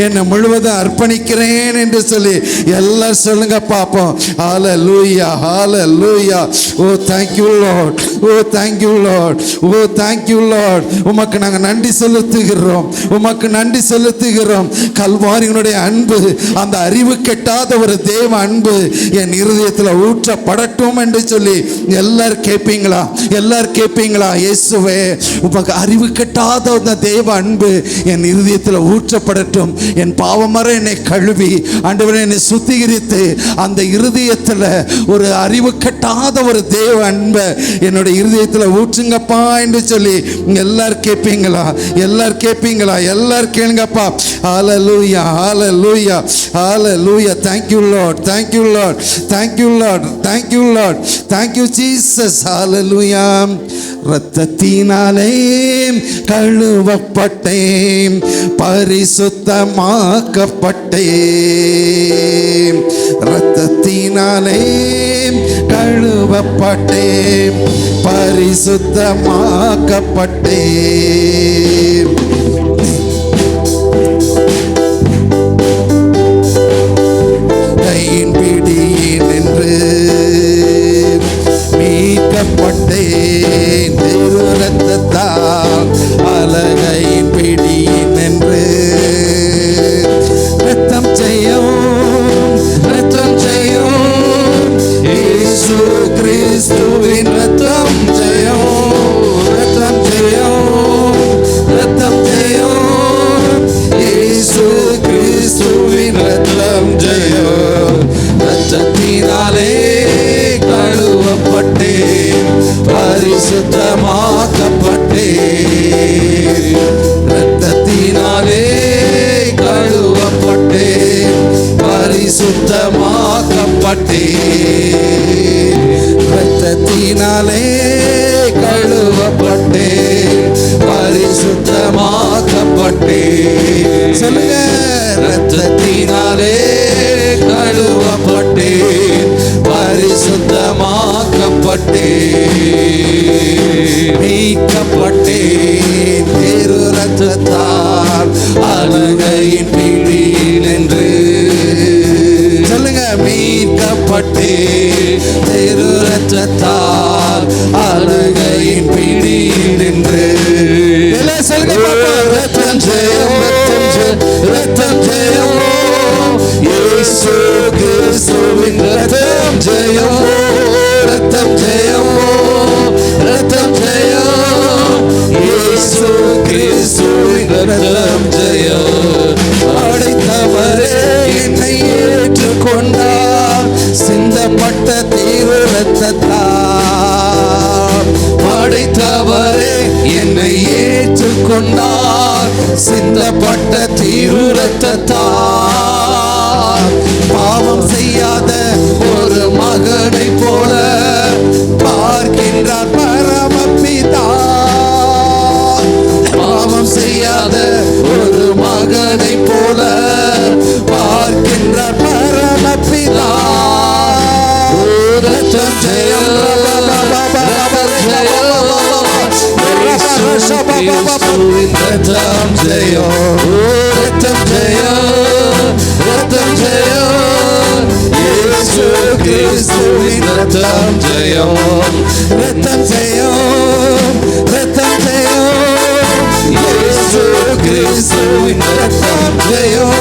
Speaker 1: என்னை முழுவதும் அர்ப்பணிக்கிறேன் என்று சொல்லி எல்லாம் சொல்லுங்க பாப்போம். ஹalleluya, hallelujah. Oh thank you Lord, oh thank you Lord, oh thank you Lord. உமக்கு நாங்க நன்றி செலுத்துகிறோம், உமக்கு நன்றி செலுத்துகிறோம். கல்வாரியினுடைய அன்பு, அந்த அறிவு கெட்டாத ஒரு தேவ அன்பு என் இருதயத்தில் ஊற்றப்படட்டும் என்று சொல்லி எல்லாரும் கேட்பீங்களா? எல்லாரும் கேட்பீங்களா? இயேசுவே உமக்கு அறிவு கெட்டாத அந்த தேவ அன்பு என் இருதயத்தில் இருதயத்தில் ஊற்றப்படட்டும். என் பாவமற என்னை கழுவி ஆண்டவரே என்னை சுத்திகரித்து அந்த இருதயத்தில் ஒரு அறிவு கட்டாத ஒரு தேவ அன்பை என்னுடைய இருதயத்தில் ஊற்றுங்கப்பா என்று சொல்லி எல்லாரும் கேட்பீங்களா? எல்லாரும் கேட்பீங்களா? எல்லாரும் கேளுங்கப்பா. ஹல்லேலூயா, ஹல்லேலூயா, ஹல்லேலூயா. Thank you Lord, thank you Lord, thank you Lord, thank you Lord, thank you Jesus. ஹல்லேலூயா. இரத்தத்தினாலே கழுவப்பட்டேன், பரிசுத்தமாக்கப்பட்டேன். இரத்தத்தினாலே கழுவப்பட்டேன், பரிசுத்தமாக்கப்பட்டேன். கையின் பிடியில் நின்று மீட்கப்பட்டேன், திரு இரத்தத்தால் அலகையின் பிடியில் நின்று. ரத்தம் செய்யும், ரத்தம் செய்யும், இயேசு கிறிஸ்துவின் ரத்தம் செய்யும், ரத்தம் செய்யும், ரத்தம் செய்யும், இயேசு கிறிஸ்துவின் ரத்தம் செய்யும். ரத்தத்தினாலே கழுவப்பட்டேன், பரிசுத்தமாக்கப்பட்டேன். ரத்தத்தினாலே கழுவப்பட்டேன், பரிசுத்தமாக்கப்பட்டேன். ரத்தத்தினாலே கழுவப்பட்டேன், பரிசுத்தமாக்கப்பட்டேன். சொல்லுங்க. ரத்தத்தினாலே கழுவப்பட்டேன், பரிசுத்தமாக்கப்பட்டேன். மீட்கப்பட்டேன், திரு இரத்தத்தால் அலகையின் பிடியில் நின்று. சொல்லுங்க. மீட்கப்பட்டேன், திரு இரத்தத்தால் அலகையின் பிடியில் நின்று. சொல்லுங்க. ரத்தம் ஜெயம், ரத்தம் ஜெயம், ரத்தம் ஜெயம், இயேசு கிறிஸ்துவின் ரத்தம் ஜெயம், ரத்தம் ஜெயம், ரத்தம் ஜெயம், இயேசு கிறிஸ்துவின் ரத்தம் ஜெயம். அடைத்தவரே என்னை ஏற்றுக்கொண்டார், சிந்தப்பட்ட தீரு ரத்தத்தால். படைத்தவரே என்னை ஏற்றுக்கொண்டார், சிந்தப்பட்ட தீரு ரத்தத்தால். பாவம் செய்யாத ஒரு மகனை போல பார்க்கின்றார் பரமபிதா. பாவம் செய்யாத ஒரு மகனை போல பார்க்கின்றார் பரமபிதா. ரத்தம் ஜெயம், ரத்தம் ஜெயம், ரத்தம் ஜெயம், ரத்தம் ஜெயம், இயேசு கிறிஸ்துவின் ரத்தம் ஜெயம், ரத்தம் ஜெயம், ரத்தம் ஜெயம், இயேசு கிறிஸ்துவின் ரத்தம் ஜெயம்,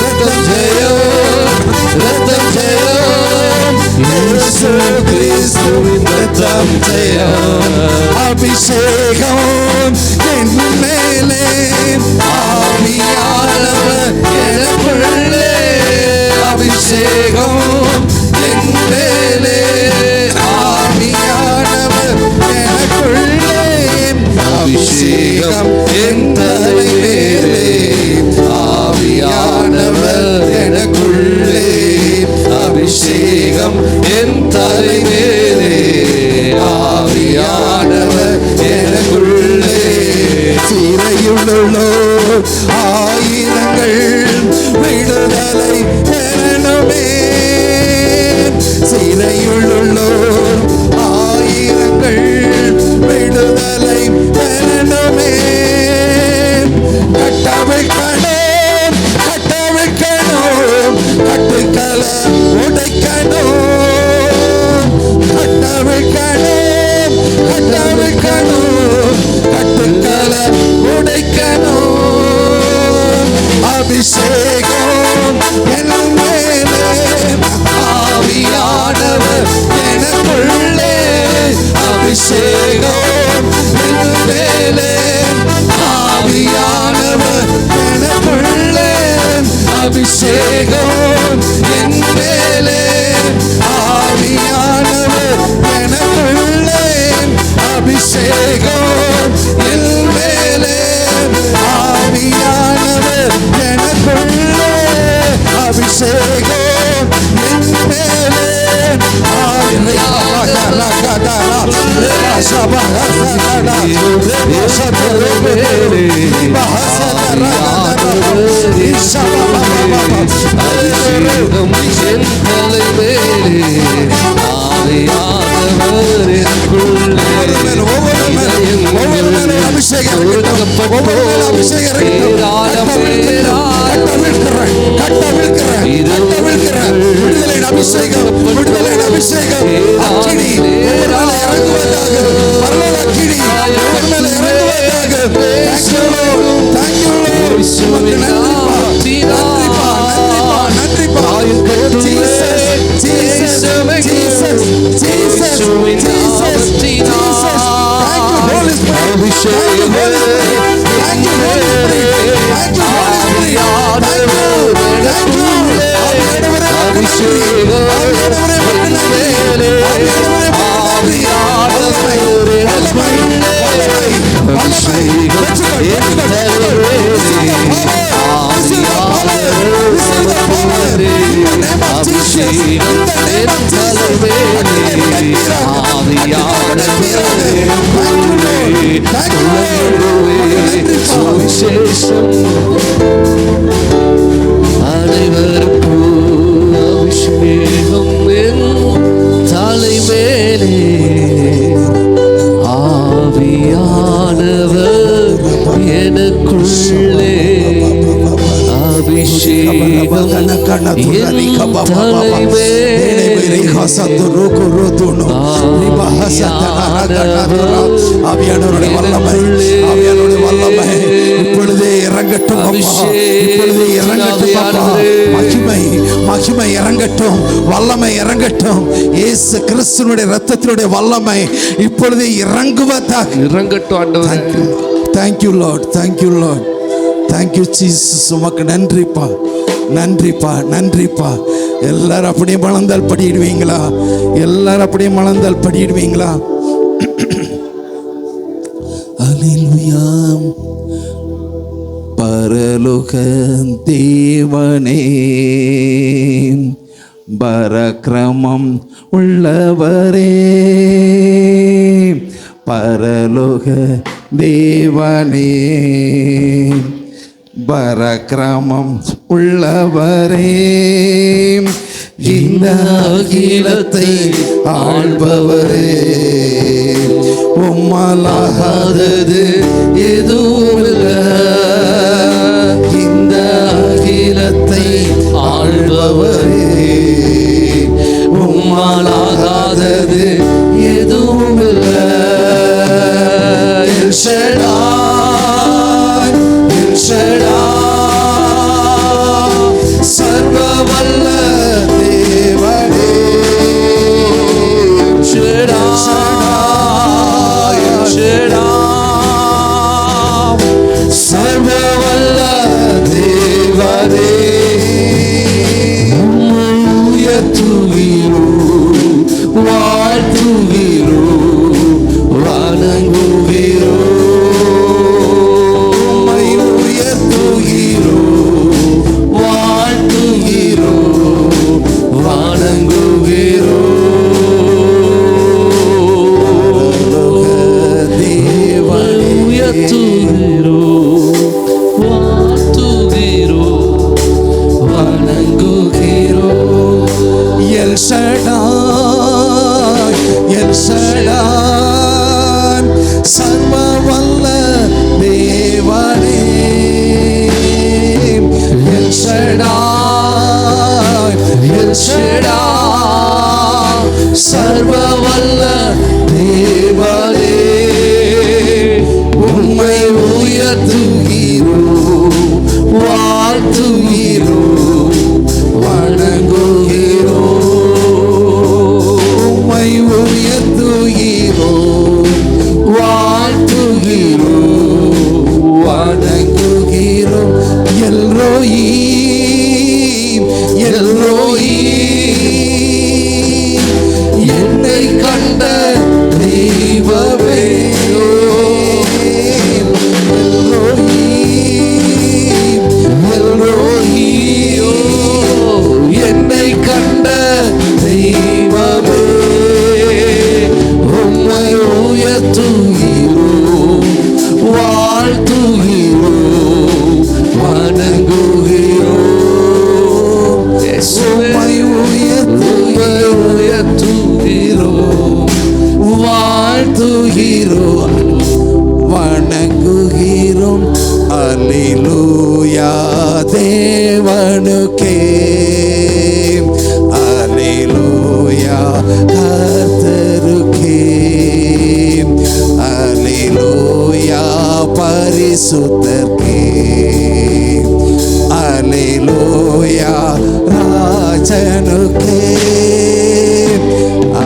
Speaker 1: ரத்தம் ஜெயம், ரத்தம் ஜெயம், இயேசு கிறிஸ்துவின் ரத்தம் ஜெயம். அபிஷேகம் என் மேலே, ஆவியானவர் எனக்குள்ளே. அபிஷேகம் என் மேலே, ஆவியானவர் எனக்குள்ளே. அபிஷேகம் என் தலை மேலே, ஆவியானவர் எனக்குள்ளே. அபிஷேகம் என் தலை மேலே, ஆவியானவர் எனக்குள்ளே. சிறையுள்ளோர் ஆயிரங்கள் விடுதலை பெறணுமே, சிறையுள்ளோர் ஆயிரங்கள் விடுதலை பெறணுமே. கட்டவிழ்க்கணும், கட்டவிழ்க்கணும், கட்டுக்களை உடைக்கணும். கட்டவிழ்க்கணும், கட்டவிழ்க்கணும், கட்டுக்களை உடைக்கணும். அபிஷேகம் அபிஷேகம் என் மேலே, ஆவியானவர் எனக்குள்ளே. அபிஷேகம் என் மேலே, ஆவியானவர் எனக்குள்ளே. அபிஷேகம் என் மேலே, அபிஷேகம் விடுதலை அபிஷேகம் அக்கினி இறங்குவதாக, பரலோக அக்கினி இறங்குவதாக. ஆவியானவருடைய வல்லமை, ஆவியானவருடைய வல்லமை இப்பொழுதே இறங்கட்டும், இப்பொழுதே இறங்கட்டும். மகிமை மகிமை இறங்கட்டும், வல்லமை இறங்கட்டும். இயேசு கிறிஸ்துவினுடைய இரத்தத்தினுடைய வல்லமை இப்பொழுதே இறங்குவதாக இறங்கட்டும் ஆண்டவரே. Thank you Lord, thank you Lord, thank you Jesus. உமக்கு நன்றிப்பா, நன்றிப்பா, நன்றிப்பா. எல்லாரும் அப்படியே மலர்ந்தால் படிடுவீங்களா? எல்லாரும் அப்படியே மலர்ந்தால் படிடுவீங்களா? அல்லேலூயா. பரலோக தேவனே, பரக்கிரமம் உள்ளவரே, பரலோக தேவனே, பரக்கிரமம் உள்ளவரே, இந்த அகிலத்தை ஆள்பவரே, உம்மாலாகாதது எதுவுமில்லை. இந்த அகிலத்தை ஆள்பவரே, உம்மாலாகாதது எதுவுமில்லை. எல் ஷடாய், எல் ஷடாய், சர்வ வல்ல தேவனே. எல் ஷடாய், எல் ஷடாய், சர்வ வல்ல தேவனே. உம்மை உயர்த்துகிறோம், வாழ்த்துகிறோம், வணங்குகிறோம். உம்மை உயர்த்துகிறோம், வாழ்த்துகிறோம், வணங்குகிறோம். தேவனை உயர்த்துகிறோம், வாழ்த்துகிறோம், வணங்குகிறோம். எல் ஷடாய், எல் ஷடாய், சர்வ வல்ல தேவனே. எல் ஷடாய், எல் ஷடாய், சர்வ வல்ல தேவனே. உம்மை உயர்த்துகிறோம், வாழ்த்துகிறோம், வணங்குகிறோம். உம்மை உயர்த்துகிறோம், வாழ்த்துகிறோம், வணங்குகிறோம். எல்ரோயி, தேவனுக்கே அல்லேலூயா கர்த்தருக்கே அல்லேலூயா பரிசுத்தர்க்கே அல்லேலூயா ராஜனுக்கே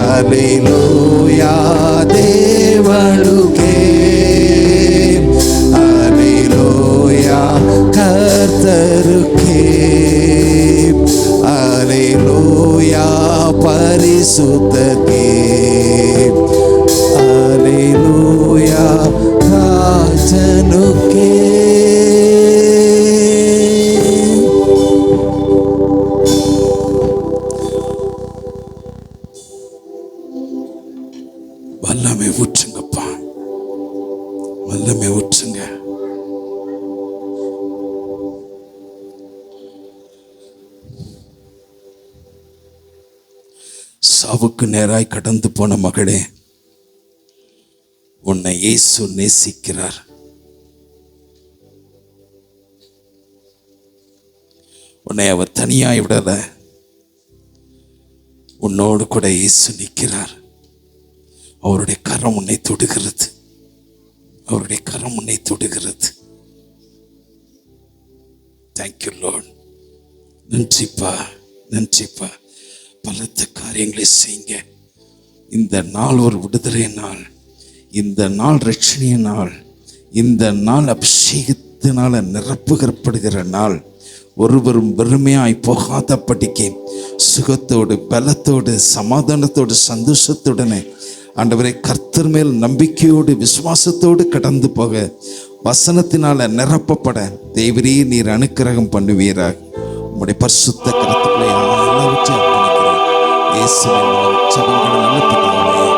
Speaker 1: அல்லேலூயா தேவனுக்கே அல்லேலூயா கர்த்தருக்கே அல்லேலூயா பரிசுத்தர்க்கே அல்லேலூயா ராஜனுக்கே. வல்லமை ஊற்றுங்கப்பா, வல்லமை ஊற்றுங்க. சாவுக்கு நேராய் கடந்து போன மகளே, உன்னை இயேசு நேசிக்கிறார். உன்னை அவர் தனியாய் விடல, உன்னோடு கூட இயேசு நிற்கிறார். அவருடைய கரம் உன்னை தொடுகிறது, அவருடைய கரம் உன்னை தொடுகிறது. Thank you Lord. நன்றிப்பா, நன்றிப்பா. பலத்த காரியங்களை செய்யுங்க. இந்த நாள் ஒரு விடுதலை நாள், இந்த நாள் ரட்சணிய நாள், இந்த நாள் அபிஷேகத்தினால நிரப்புகப்படுகிற நாள். ஒருவரும் வெறுமையாய் போகாதபடிக்கு சுகத்தோடு பலத்தோடு சமாதானத்தோடு சந்தோஷத்துடனே ஆண்டவரை கர்த்தர் மேல் நம்பிக்கையோடு விசுவாசத்தோடு கடந்து போக வசனத்தினால நிரப்பப்பட தேவரே நீர் அனுக்கிரகம் பண்ணுவீராக. உம்முடைய பரிசுத்த கருத்துக்களை எல்லாவற்றையும் அர்ப்பணிக்கிறேன். இயேசுவின் மூலம் ஜெபங்கள் நல்ல பிதாவே.